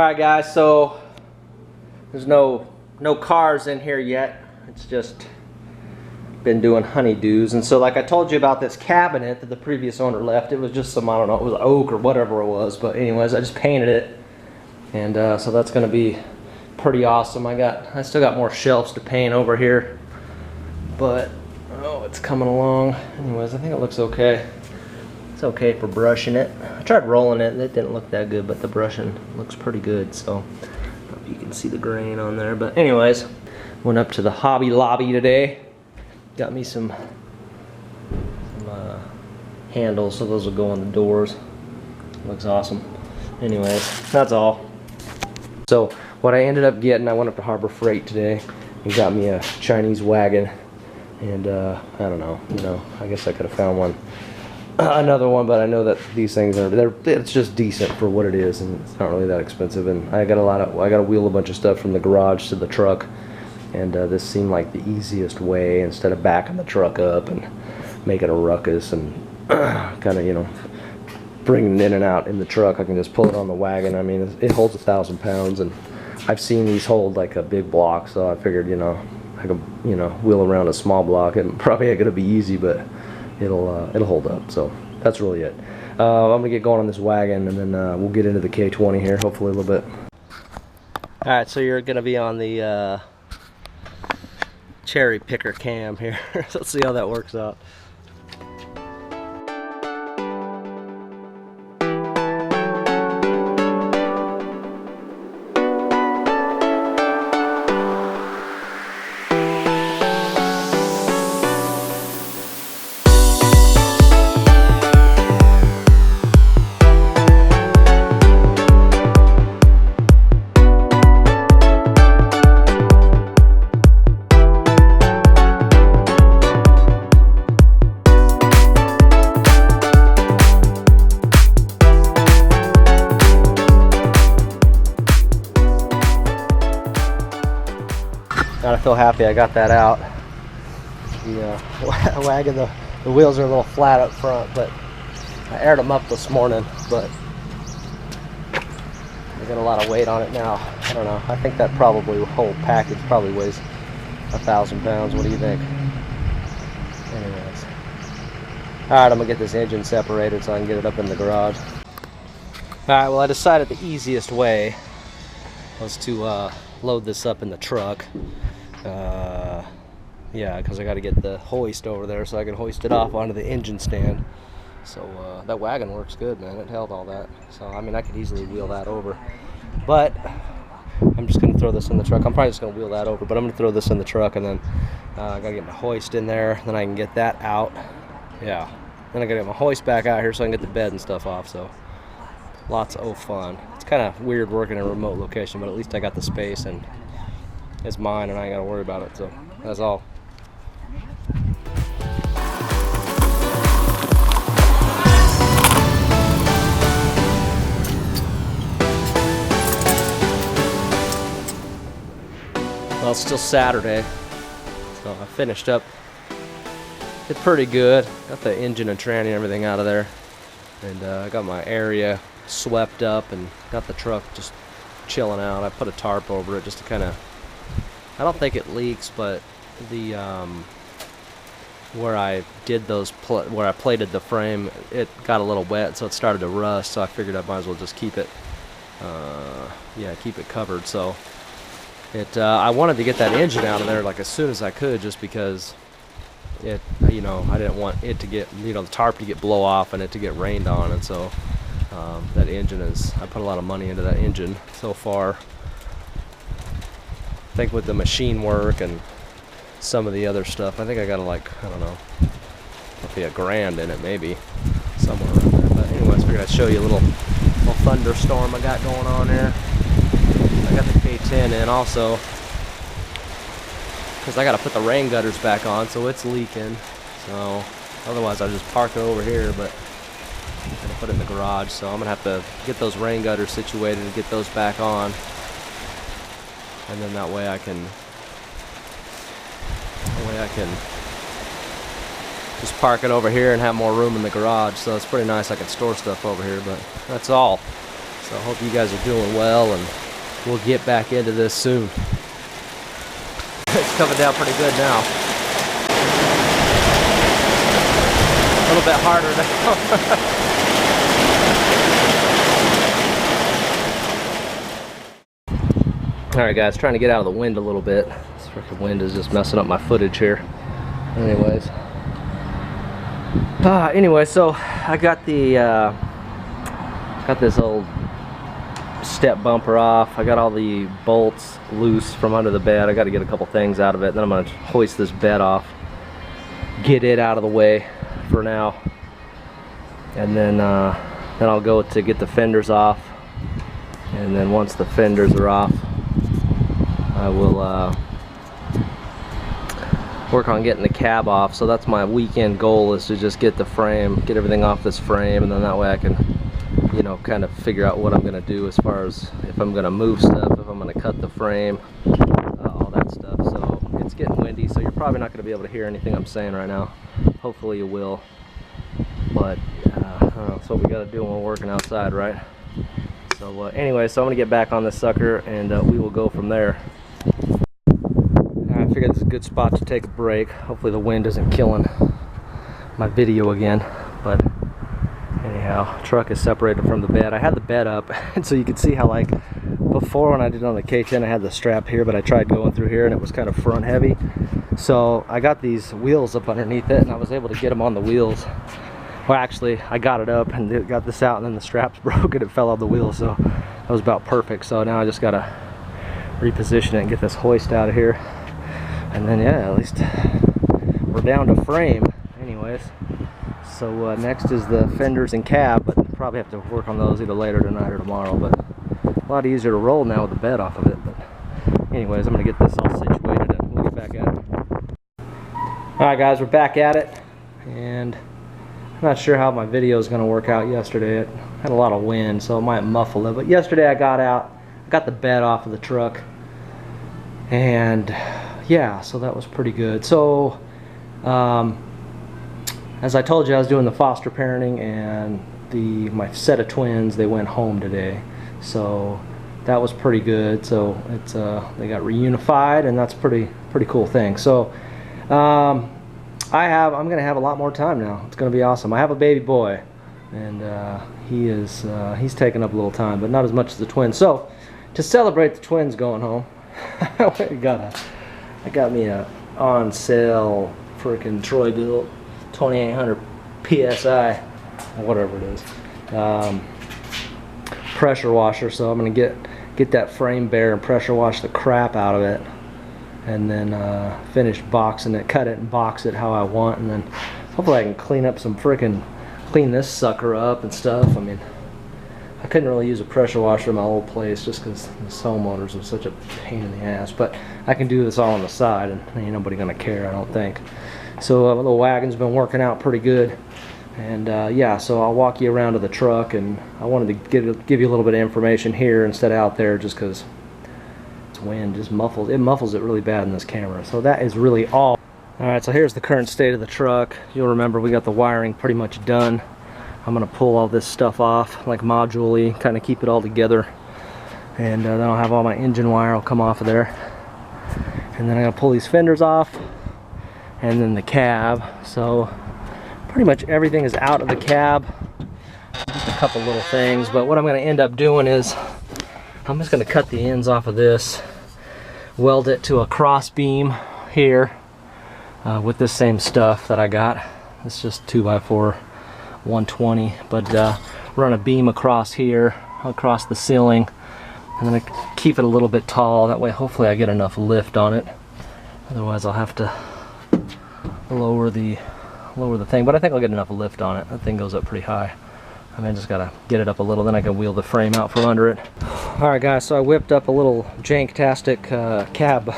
Alright guys, so there's no cars in here yet. It's just been doing honeydews. And so like I told you about this cabinet that the previous owner left, it was just some, I don't know, it was oak or whatever it was. But anyways, I just painted it. And so that's going to be pretty awesome. I still got more shelves to paint over here. But, oh, it's coming along. Anyways, I think it looks okay. It's okay for brushing it. I tried rolling it and it didn't look that good, but the brushing looks pretty good. So, I don't know if you can see the grain on there. But anyways, went up to the Hobby Lobby today. Got me some handles, so those will go on the doors. Looks awesome. Anyways, that's all. So, what I ended up getting, I went up to Harbor Freight today and got me a Chinese wagon. And I don't know, I guess I could have found one. Another one, but I know that these things it's just decent for what it is, and it's not really that expensive. And I got to wheel a bunch of stuff from the garage to the truck, and this seemed like the easiest way instead of backing the truck up and making a ruckus and kind of bringing it in and out in the truck. I can just pull it on the wagon. I mean, it holds 1,000 pounds, and I've seen these hold like a big block, so I figured I could wheel around a small block. It probably ain't gonna be easy, but it'll hold up. So that's really it. I'm gonna get going on this wagon, and then we'll get into the K20 here, hopefully a little bit. All right, so you're gonna be on the cherry picker cam here. So let's see how that works out. I feel happy I got that out. The wagon, the wheels are a little flat up front, but I aired them up this morning, but I got a lot of weight on it now. I don't know. I think that probably whole package probably weighs 1,000 pounds. What do you think? Anyways. Alright, I'm gonna get this engine separated so I can get it up in the garage. Alright, well I decided the easiest way was to load this up in the truck. Yeah, because I got to get the hoist over there so I can hoist it off onto the engine stand. So that wagon works good, man. It held all that. So I mean, I could easily wheel that over, but I'm just gonna throw this in the truck. I'm probably just gonna wheel that over, but I'm gonna throw this in the truck, and then I gotta get my hoist in there. Then I can get that out. Yeah. Then I gotta get my hoist back out here so I can get the bed and stuff off. So lots of fun. It's kind of weird working in a remote location, but at least I got the space and it's mine, and I ain't gotta worry about it. So that's all. Well, it's still Saturday, so I finished up. Did pretty good. Got the engine and tranny and everything out of there, and I got my area swept up and got the truck just chilling out. I put a tarp over it just to kind of, I don't think it leaks, but the where I did those where I plated the frame, it got a little wet, so it started to rust. So I figured I might as well just keep it, keep it covered. So I wanted to get that engine out of there like as soon as I could, just because it, I didn't want it to get, the tarp to get blow off and it to get rained on, and so that engine I put a lot of money into that engine so far. I think with the machine work and some of the other stuff, I think I got like, I don't know, maybe $1,000 in it, maybe somewhere around there. But anyways, I figured I'd show you a little thunderstorm I got going on there. I got the K10 in also because I got to put the rain gutters back on, so it's leaking. So otherwise I'll just park it over here, but I'm gonna put it in the garage. So I'm gonna have to get those rain gutters situated and get those back on, and then that way I can just park it over here and have more room in the garage. So it's pretty nice. I can store stuff over here, but that's all. So I hope you guys are doing well, and we'll get back into this soon. It's coming down pretty good now. A little bit harder now. Alright guys, trying to get out of the wind a little bit. This freaking wind is just messing up my footage here. Anyways. Anyway, so I got the got this old step bumper off. I got all the bolts loose from under the bed. I got to get a couple things out of it. Then I'm going to hoist this bed off, get it out of the way for now, and then I'll go to get the fenders off. And then once the fenders are off, I will work on getting the cab off. So that's my weekend goal, is to just get the frame, get everything off this frame, and then that way I can, you know, kind of figure out what I'm going to do as far as if I'm going to move stuff, if I'm going to cut the frame, all that stuff. So it's getting windy, so you're probably not going to be able to hear anything I'm saying right now. Hopefully you will, but that's what we got to do when we're working outside, right? So anyway, so I'm going to get back on this sucker, and we will go from there. I figured this is a good spot to take a break. Hopefully the wind isn't killing my video again, but anyhow, truck is separated from the bed. I had the bed up, and so you can see how, like, before when I did on the K10, I had the strap here, but I tried going through here and it was kind of front heavy. So I got these wheels up underneath it, and I was able to get them on the wheels. Well, actually, I got it up and got this out, and then the straps broke and it fell off the wheel, so that was about perfect. So now I just gotta reposition it and get this hoist out of here, and then yeah, at least we're down to frame. Anyways, so next is the fenders and cab, but probably have to work on those either later tonight or tomorrow. But a lot easier to roll now with the bed off of it. But anyways, I'm gonna get this all situated and we'll get back at it. All right, guys, we're back at it, and I'm not sure how my video is going to work out yesterday. It had a lot of wind, so it might muffle it. But yesterday I got out, got the bed off of the truck, and yeah, so that was pretty good. So as I told you, I was doing the foster parenting, and my set of twins, they went home today. So that was pretty good. So it's they got reunified, and that's pretty cool thing. So I'm gonna have a lot more time now. It's gonna be awesome. I have a baby boy, and he's taking up a little time, but not as much as the twins. So to celebrate the twins going home, I got me a on sale freaking Troy built 2800 psi, whatever it is, pressure washer. So I'm gonna get that frame bare and pressure wash the crap out of it, and then finish boxing it, cut it and box it how I want, and then hopefully I can clean this sucker up and stuff. I mean, I couldn't really use a pressure washer in my old place just because the cell motors was such a pain in the ass, but I can do this all on the side, and ain't nobody gonna care, I don't think. So the wagon's been working out pretty good, and yeah, so I'll walk you around to the truck, and I wanted to give you a little bit of information here instead of out there, just because wind just muffles it really bad in this camera. So that is really all. Alright, so here's the current state of the truck. You'll remember we got the wiring pretty much done. I'm gonna pull all this stuff off like modularly, kind of keep it all together, and then I'll have all my engine wire will come off of there, and then I'm gonna pull these fenders off, and then the cab. So pretty much everything is out of the cab, just a couple little things. But what I'm gonna end up doing is I'm just going to cut the ends off of this, weld it to a cross beam here with this same stuff that I got. It's just 2x4 120, but run a beam across here, across the ceiling, and then I keep it a little bit tall. That way hopefully I get enough lift on it. Otherwise I'll have to lower the thing, but I think I'll get enough lift on it. That thing goes up pretty high. I mean, just gotta get it up a little, then I can wheel the frame out from under it. Alright guys, so I whipped up a little jank-tastic cab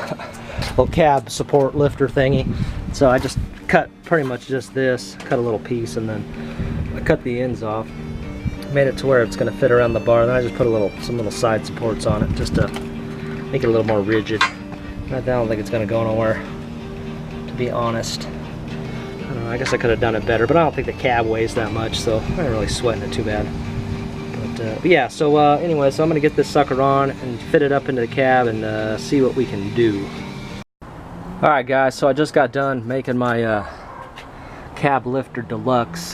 support lifter thingy. So I just cut pretty much just this, cut a little piece, and then I cut the ends off. Made it to where it's gonna fit around the bar, then I just put some little side supports on it just to make it a little more rigid. I don't think it's gonna go nowhere, to be honest. I guess I could have done it better, but I don't think the cab weighs that much, so I'm not really sweating it too bad. But yeah, so anyway, so I'm gonna get this sucker on and fit it up into the cab and see what we can do. Alright guys, so I just got done making my cab lifter deluxe.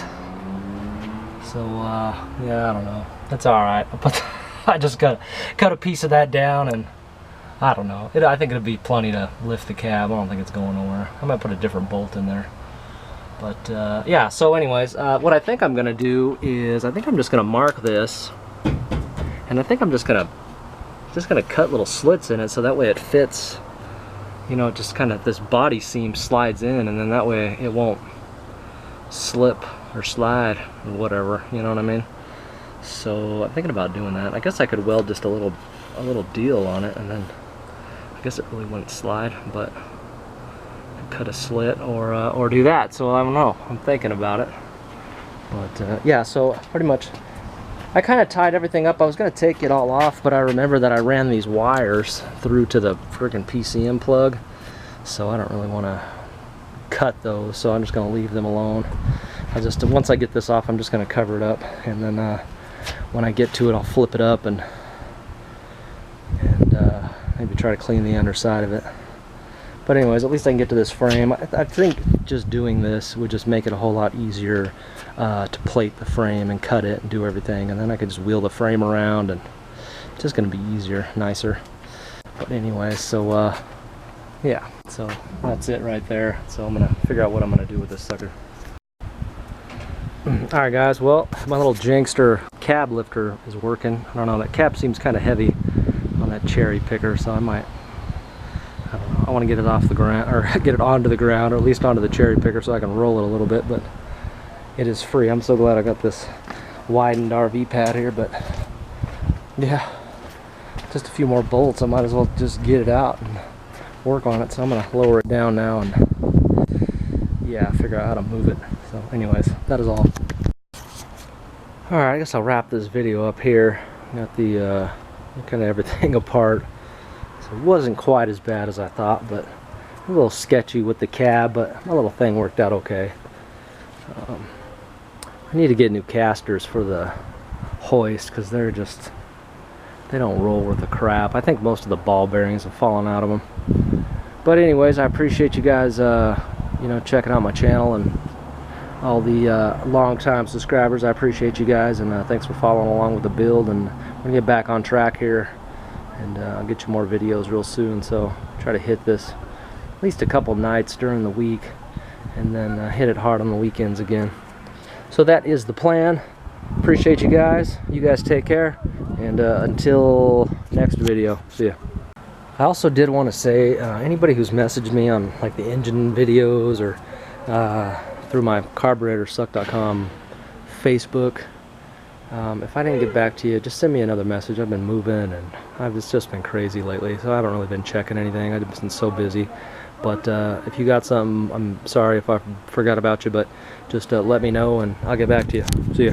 So yeah, I don't know, that's alright. But I just cut a piece of that down, and I don't know, I think it'll be plenty to lift the cab. I don't think it's going nowhere. I might put a different bolt in there. But yeah, so anyways, what I think I'm gonna do is I think I'm just gonna mark this, and I think I'm just gonna cut little slits in it so that way it fits, you know, just kind of this body seam slides in, and then that way it won't slip or slide or whatever, you know what I mean? So I'm thinking about doing that. I guess I could weld just a little deal on it, and then I guess it really wouldn't slide, but cut a slit or do that. So I don't know, I'm thinking about it. But yeah, so pretty much I kind of tied everything up. I was gonna take it all off, but I remember that I ran these wires through to the freaking PCM plug, so I don't really want to cut those, so I'm just gonna leave them alone. Once I get this off, I'm just gonna cover it up, and then when I get to it, I'll flip it up and maybe try to clean the underside of it. But anyways, at least I can get to this frame. I think just doing this would just make it a whole lot easier to plate the frame and cut it and do everything, and then I could just wheel the frame around, and it's just going to be easier, nicer. But anyways, so yeah, so that's it right there. So I'm going to figure out what I'm going to do with this sucker. Alright guys, well, my little Jinkster cab lifter is working. I don't know, that cab seems kind of heavy on that cherry picker, so I don't know, I want to get it off the ground, or get it onto the ground, or at least onto the cherry picker so I can roll it a little bit, but it is free. I'm so glad I got this widened RV pad here, but yeah, just a few more bolts. I might as well just get it out and work on it. So I'm going to lower it down now and yeah, figure out how to move it. So anyways, that is all. Alright, I guess I'll wrap this video up here. Got the kind of everything apart. So it wasn't quite as bad as I thought, but a little sketchy with the cab, but my little thing worked out okay. I need to get new casters for the hoist, because they don't roll worth a crap. I think most of the ball bearings have fallen out of them. But anyways, I appreciate you guys you know, checking out my channel, and all the long-time subscribers. I appreciate you guys, and thanks for following along with the build. And we're gonna get back on track here, and I'll get you more videos real soon. So try to hit this at least a couple nights during the week, and then hit it hard on the weekends again. So that is the plan. Appreciate you guys. You guys take care, and until next video, see ya. I also did want to say, anybody who's messaged me on like the engine videos or through my carburetorsuck.com Facebook, if I didn't get back to you, just send me another message. I've been moving, and it's just been crazy lately, so I haven't really been checking anything. I've been so busy. But if you got something, I'm sorry if I forgot about you, but just let me know and I'll get back to you. See ya.